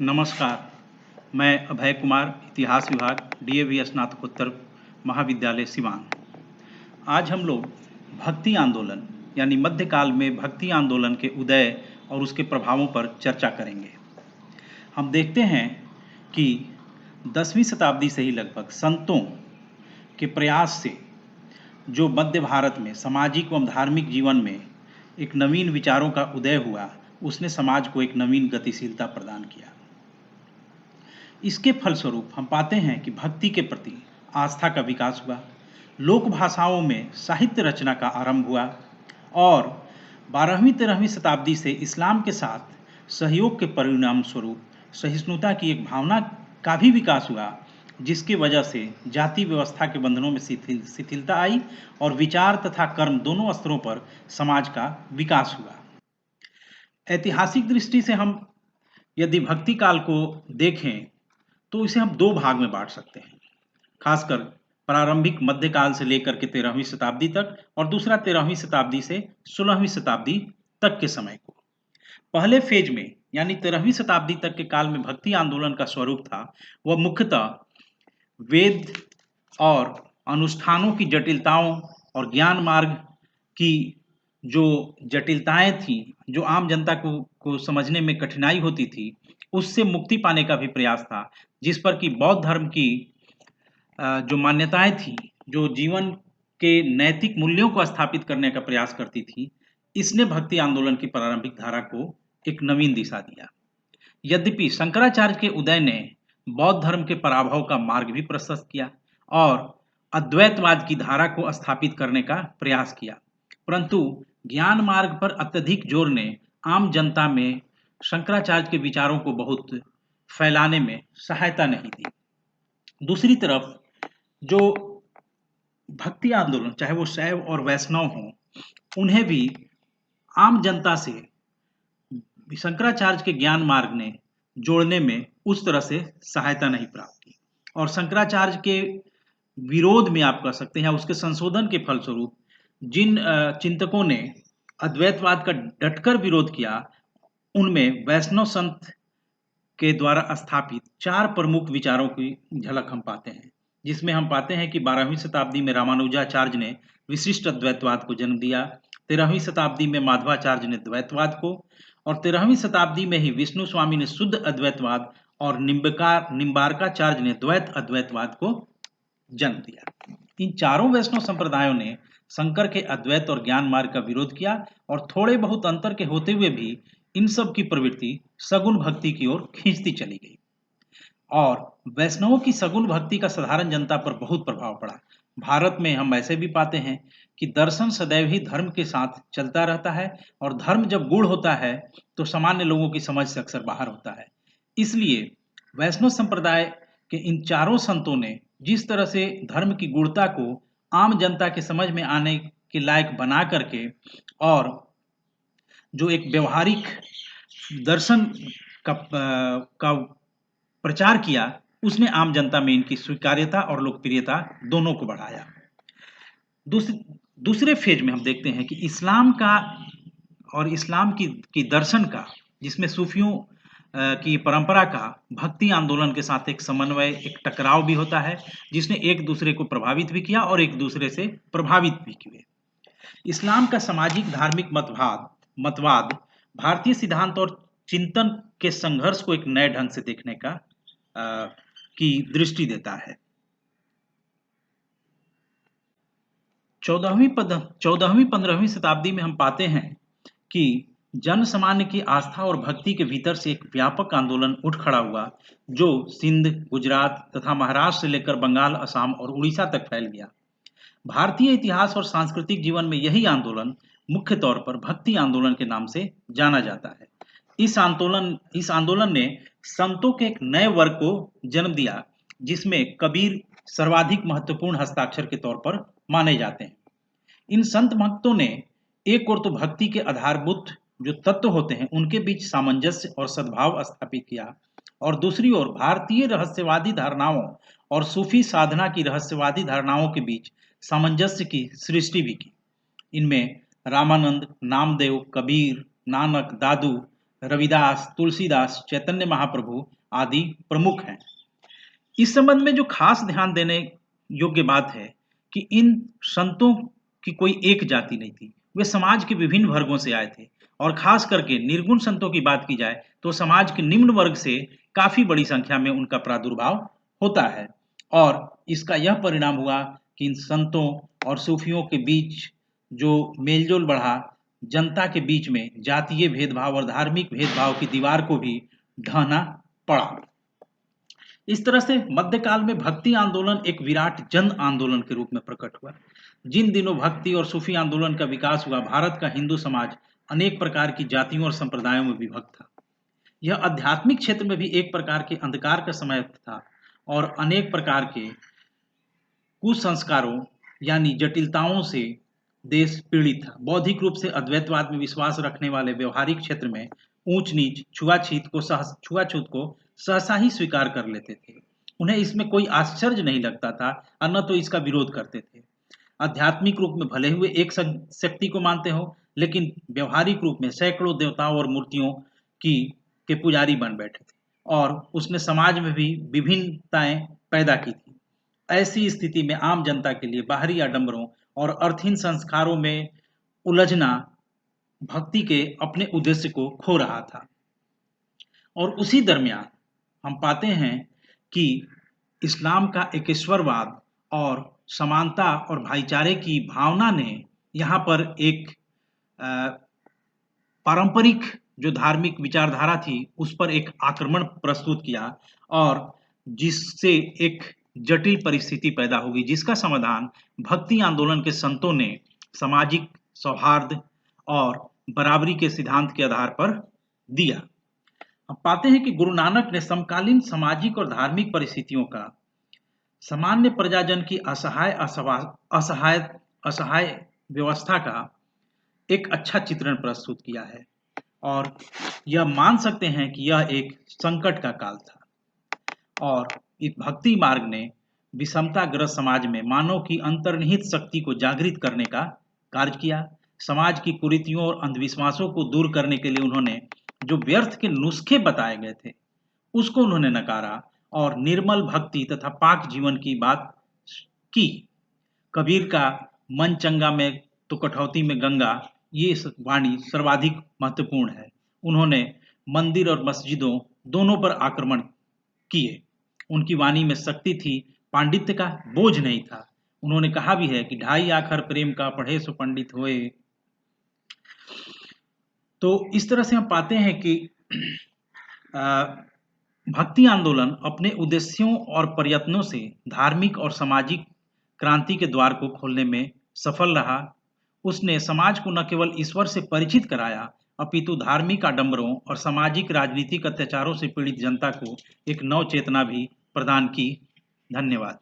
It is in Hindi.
नमस्कार, मैं अभय कुमार, इतिहास विभाग, डीएवी स्नातकोत्तर महाविद्यालय सिवान। आज हम लोग भक्ति आंदोलन यानी मध्यकाल में भक्ति आंदोलन के उदय और उसके प्रभावों पर चर्चा करेंगे। हम देखते हैं कि 10वीं शताब्दी से ही लगभग संतों के प्रयास से जो मध्य भारत में सामाजिक एवं धार्मिक जीवन में एक नवीन विचारों का उदय हुआ, उसने समाज को एक नवीन गतिशीलता प्रदान किया। इसके फलस्वरूप हम पाते हैं कि भक्ति के प्रति आस्था का विकास हुआ, लोक भाषाओं में साहित्य रचना का आरंभ हुआ और 12वीं-13वीं शताब्दी से इस्लाम के साथ सहयोग के परिणाम स्वरूप सहिष्णुता की एक भावना का भी विकास हुआ, जिसकी वजह से जाति व्यवस्था के बंधनों में शिथिलता आई और विचार तथा कर्म दोनों स्तरों पर समाज का विकास हुआ। ऐतिहासिक दृष्टि से हम यदि भक्ति काल को देखें तो इसे हम दो भाग में बांट सकते हैं, खासकर प्रारंभिक मध्यकाल से लेकर के 13वीं शताब्दी तक और दूसरा 13वीं शताब्दी से 16वीं शताब्दी तक के समय को। पहले फेज में यानी 13वीं शताब्दी तक के काल में भक्ति आंदोलन का स्वरूप था वह मुख्यतः वेद और अनुष्ठानों की जटिलताओं और ज्ञान मार्ग की जो जटिलताएं थी, जो आम जनता को समझने में कठिनाई होती थी, उससे मुक्ति पाने का भी प्रयास था, जिस पर कि बौद्ध धर्म की जो मान्यताएं थी, जो जीवन के नैतिक मूल्यों को स्थापित करने का प्रयास करती थी, इसने भक्ति आंदोलन की प्रारंभिक धारा को एक नवीन दिशा दिया। यद्यपि शंकराचार्य के उदय ने बौद्ध धर्म के पराभव का मार्ग भी प्रशस्त किया और अद्वैतवाद की धारा को स्थापित करने का प्रयास किया, परंतु ज्ञान मार्ग पर अत्यधिक जोर ने आम जनता में शंकराचार्य के विचारों को बहुत फैलाने में सहायता नहीं दी। दूसरी तरफ जो भक्ति आंदोलन, चाहे वो शैव और वैष्णव हों, उन्हें भी आम जनता से शंकराचार्य के ज्ञान मार्ग ने जोड़ने में उस तरह से सहायता नहीं प्राप्त की और शंकराचार्य के विरोध में आप कह सकते हैं, उसके संशोधन के फलस्वरूप जिन चिंतकों ने अद्वैतवाद का डटकर विरोध किया, उनमें वैष्णव संत के द्वारा स्थापित 4 प्रमुख विचारों की झलक हम पाते हैं, जिसमें हम पाते हैं कि 12वीं शताब्दी में रामानुजाचार्य ने विशिष्ट अद्वैतवाद को जन्म दिया, 13वीं शताब्दी में माधवाचार्य ने द्वैतवाद को और 13वीं शताब्दी में ही विष्णु स्वामी ने शुद्ध अद्वैतवाद और निम्बार्काचार्य ने द्वैत अद्वैतवाद को जन्म दिया। इन चारों वैष्णव संप्रदायों ने शंकर के अद्वैत और ज्ञान मार्ग का विरोध किया और थोड़े बहुत अंतर के होते हुए भी इन सब की प्रवृत्ति सगुण भक्ति की ओर खींचती चली गई और वैष्णवों की सगुण भक्ति का साधारण जनता पर बहुत प्रभाव पड़ा। भारत में हम ऐसे भी पाते हैं कि दर्शन सदैव ही धर्म के साथ चलता रहता है और धर्म जब गूढ़ होता है तो सामान्य लोगों की समझ से अक्सर बाहर होता है। इसलिए वैष्णव संप्रदाय के इन चारों संतों ने जिस तरह से धर्म की गूढ़ता को आम जनता के समझ में आने के लायक बना करके और जो एक व्यवहारिक दर्शन का प्रचार किया, उसने आम जनता में इनकी स्वीकार्यता और लोकप्रियता दोनों को बढ़ाया। दूसरे फेज में हम देखते हैं कि इस्लाम का और इस्लाम की दर्शन का, जिसमें सूफियों की परंपरा का भक्ति आंदोलन के साथ एक समन्वय, एक टकराव भी होता है, जिसने एक दूसरे को प्रभावित भी किया और एक दूसरे से प्रभावित भी किए। इस्लाम का सामाजिक धार्मिक मतवाद भारतीय सिद्धांत और चिंतन के संघर्ष को एक नए ढंग से देखने की दृष्टि देता है। 14वीं-15वीं शताब्दी में हम पाते हैं कि जन सामान्य की आस्था और भक्ति के भीतर से एक व्यापक आंदोलन उठ खड़ा हुआ, जो सिंध, गुजरात तथा महाराष्ट्र से लेकर बंगाल, असम और उड़ीसा तक फैल गया। भारतीय इतिहास और सांस्कृतिक जीवन में यही आंदोलन मुख्य तौर पर भक्ति आंदोलन के नाम से जाना जाता है। इस आंदोलन ने संतों के एक नए वर्ग को जन्म दिया, जिसमें कबीर सर्वाधिक महत्वपूर्ण हस्ताक्षर के तौर पर माने जाते हैं। इन संत भक्तों ने एक ओर तो भक्ति के आधारभूत जो तत्व होते हैं उनके बीच सामंजस्य और सद्भाव स्थापित किया और दूसरी ओर भारतीय रहस्यवादी धारणाओं और सूफी साधना की रहस्यवादी धारणाओं के बीच सामंजस्य की सृष्टि भी की। इनमें रामानंद, नामदेव, कबीर, नानक, दादू, रविदास, तुलसीदास, चैतन्य महाप्रभु आदि प्रमुख हैं। इस संबंध में जो खास ध्यान देने योग्य बात है कि इन संतों की कोई एक जाति नहीं थी, वे समाज के विभिन्न वर्गों से आए थे और खास करके निर्गुण संतों की बात की जाए तो समाज के निम्न वर्ग से काफी बड़ी संख्या में उनका प्रादुर्भाव होता है और इसका यह परिणाम हुआ कि इन संतों और सूफियों के बीच जो मेलजोल बढ़ा, जनता के बीच में जातीय भेदभाव और धार्मिक भेदभाव की दीवार को भी ढहना पड़ा। इस तरह से मध्यकाल में भक्ति आंदोलन एक विराट जन आंदोलन के रूप में प्रकट हुआ। जिन दिनों भक्ति और सूफी आंदोलन का विकास हुआ, भारत का हिंदू समाज अनेक प्रकार की जातियों और संप्रदायों में विभक्त था। यह आध्यात्मिक क्षेत्र में भी एक प्रकार के अंधकार का समय था और अनेक प्रकार के कुसंस्कारों यानी जटिलताओं से देश पीड़ित था। बौद्धिक रूप से अद्वैतवाद में विश्वास रखने वाले व्यवहारिक क्षेत्र में ऊंच नीच, छुआछूत को सहसा ही स्वीकार कर लेते थे। उन्हें इसमें कोई आश्चर्य नहीं लगता था और न तो इसका विरोध करते थे। आध्यात्मिक रूप में भले हुए एक शक्ति को मानते हो, लेकिन व्यवहारिक रूप में सैकड़ों देवताओं और मूर्तियों की के पुजारी बन बैठे थे और उसने समाज में भी विभिन्नताएं पैदा की थी। ऐसी स्थिति में आम जनता के लिए बाहरी आडंबरों और अर्थहीन संस्कारों में उलझना भक्ति के अपने उद्देश्य को खो रहा था। और उसी दरमियान हम पाते हैं कि इस्लाम का एकेश्वरवाद और समानता और भाईचारे की भावना ने यहाँ पर एक पारंपरिक जो धार्मिक विचारधारा थी उस पर एक आक्रमण प्रस्तुत किया और जिससे एक जटिल परिस्थिति पैदा होगी, जिसका समाधान भक्ति आंदोलन के संतों ने सामाजिक सौहार्द और बराबरी के सिद्धांत के आधार पर दिया। हम पाते हैं कि गुरु नानक ने समकालीन सामाजिक और धार्मिक परिस्थितियों का सामान्य प्रजाजन की असहाय व्यवस्था का एक अच्छा चित्रण प्रस्तुत किया है और यह मान सकते हैं कि यह एक संकट का काल था और इस भक्ति मार्ग ने विषमताग्रस्त समाज में मानव की अंतर्निहित शक्ति को जागृत करने का कार्य किया। समाज की कुरीतियों और अंधविश्वासों को दूर करने के लिए उन्होंने जो व्यर्थ के नुस्खे बताए गए थे उसको उन्होंने नकारा और निर्मल भक्ति तथा पाक जीवन की बात की। कबीर का मन चंगा में तो कठौती में गंगा, ये वाणी सर्वाधिक महत्वपूर्ण है। उन्होंने मंदिर और मस्जिदों दोनों पर आक्रमण किए। उनकी वाणी में शक्ति थी, पांडित्य का बोझ नहीं था। उन्होंने कहा भी है कि ढाई आखर प्रेम का पढ़े सो पंडित होए। तो इस तरह से हम पाते हैं कि भक्ति आंदोलन अपने उद्देश्यों और प्रयत्नों से धार्मिक और सामाजिक क्रांति के द्वार को खोलने में सफल रहा। उसने समाज को न केवल ईश्वर से परिचित कराया अपितु धार्मिक आडंबरों और सामाजिक राजनीतिक अत्याचारों से पीड़ित जनता को एक नव चेतना भी प्रदान की। धन्यवाद।